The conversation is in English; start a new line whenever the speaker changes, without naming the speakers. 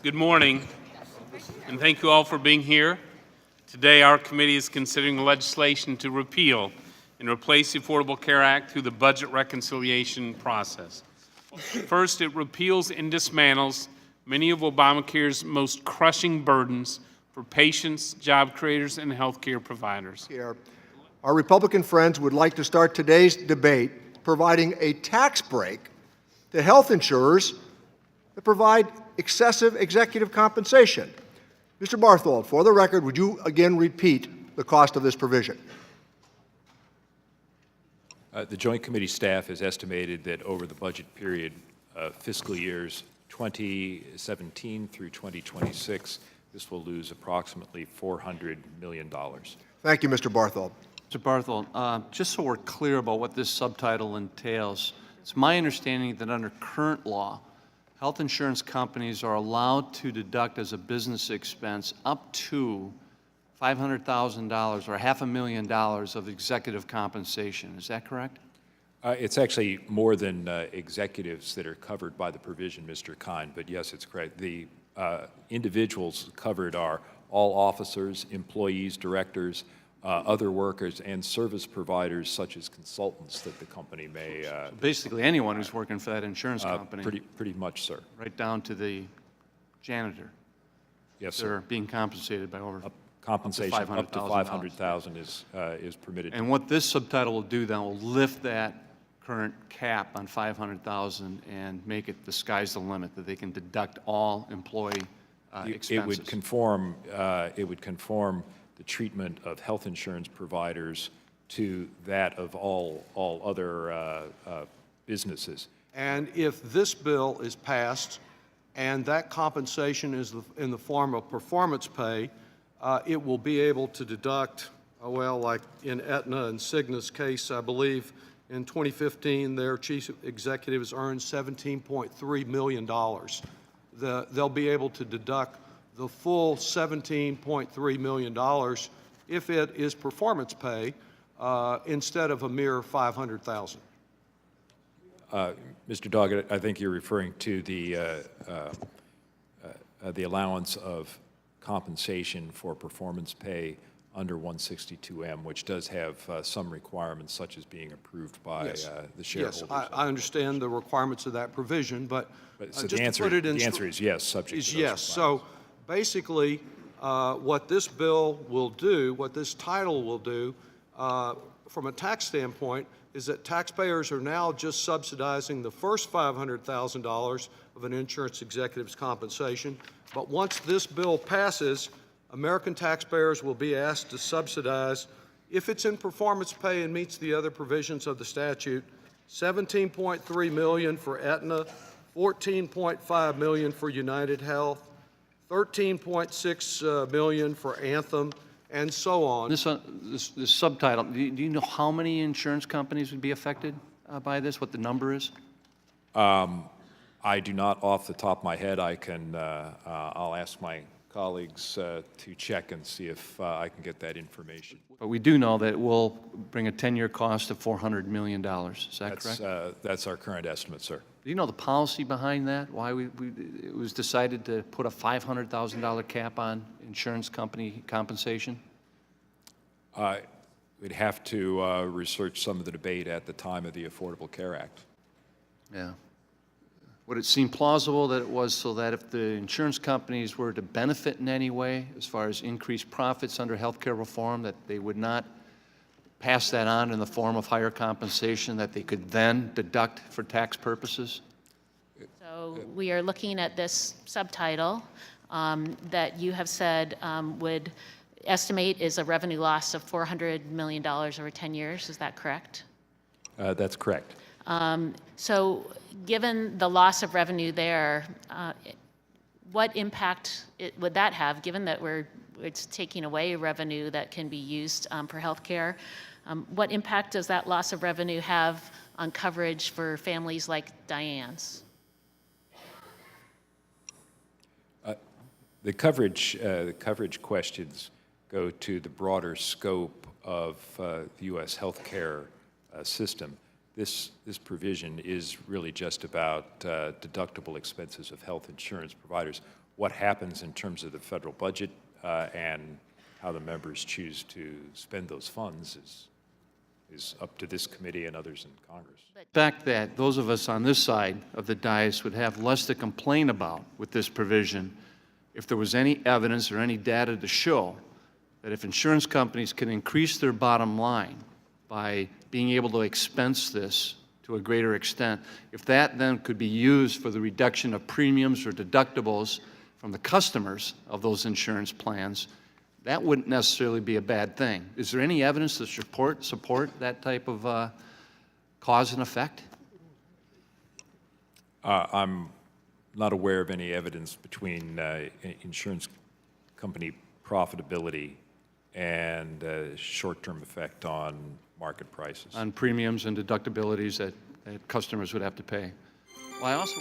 Good morning, and thank you all for being here. Today, our committee is considering legislation to repeal and replace the Affordable Care Act through the budget reconciliation process. First, it repeals and dismantles many of Obamacare's most crushing burdens for patients, job creators, and healthcare providers.
Our Republican friends would like to start today's debate providing a tax break to health insurers that provide excessive executive compensation. Mr. Barthold, for the record, would you again repeat the cost of this provision?
The Joint Committee staff has estimated that over the budget period of fiscal years 2017 through 2026, this will lose approximately $400 million.
Thank you, Mr. Barthold.
Mr. Barthold, just so we're clear about what this subtitle entails, it's my understanding that under current law, health insurance companies are allowed to deduct as a business expense up to $500,000 or $500,000 of executive compensation. Is that correct?
It's actually more than executives that are covered by the provision, Mr. Kine, but yes, it's correct. The individuals covered are all officers, employees, directors, other workers, and service providers such as consultants that the company may...
So basically anyone who's working for that insurance company.
Pretty much, sir.
Right down to the janitor.
Yes, sir.
They're being compensated by over
compensation up to $500,000 is permitted.
And what this subtitle will do then will lift that current cap on $500,000 and make it the sky's the limit, that they can deduct all employee expenses.
It would conform the treatment of health insurance providers to that of all other businesses.
And if this bill is passed and that compensation is in the form of performance pay, it will be able to deduct, well, like in Aetna and Cigna's case, I believe in 2015, their chief executives earned $17.3 million. They'll be able to deduct the full $17.3 million if it is performance pay instead of a mere $500,000.
Mr. Doggett, I think you're referring to the allowance of compensation for performance pay under 162M, which does have some requirements, such as being approved by the shareholders.
Yes, I understand the requirements of that provision, but
so
just
the answer,
to put it in...
The answer is yes, subject to those
yes. So basically, what this bill will do, what this title will do, from a tax standpoint, is that taxpayers are now just subsidizing the first $500,000 of an insurance executive's compensation. But once this bill passes, American taxpayers will be asked to subsidize, if it's in performance pay and meets the other provisions of the statute, $17.3 million for Aetna, $14.5 million for United Health, $13.6 million for Anthem, and so on.
This subtitle, do you know how many insurance companies would be affected by this, what the number is?
I do not off the top of my head. I can, I'll ask my colleagues to check and see if I can get that information.
But we do know that it will bring a 10-year cost of $400 million. Is that correct?
That's our current estimate, sir.
Do you know the policy behind that? Why it was decided to put a $500,000 cap on insurance company compensation?
We'd have to research some of the debate at the time of the Affordable Care Act.
Yeah. Would it seem plausible that it was so that if the insurance companies were to benefit in any way as far as increased profits under health care reform, that they would not pass that on in the form of higher compensation, that they could then deduct for tax purposes?
So we are looking at this subtitle that you have said would estimate is a revenue loss of $400 million over 10 years. Is that correct?
That's correct.
So given the loss of revenue there, what impact would that have, given that it's taking away revenue that can be used for health care? What impact does that loss of revenue have on coverage for families like Diane's?
The coverage questions go to the broader scope of the U.S. healthcare system. This provision is really just about deductible expenses of health insurance providers. what happens in terms of the federal budget and how the members choose to spend those funds is up to this committee and others in Congress.
The fact that those of us on this side of the dais would have less to complain about with this provision if there was any evidence or any data to show that if insurance companies can increase their bottom line by being able to expense this to a greater extent, if that then could be used for the reduction of premiums or deductibles from the customers of those insurance plans, that wouldn't necessarily be a bad thing. Is there any evidence to support that type of cause and effect?
I'm not aware of any evidence between insurance company profitability and short-term effect on market prices.
On premiums and deductibilities that customers would have to pay. Well, I also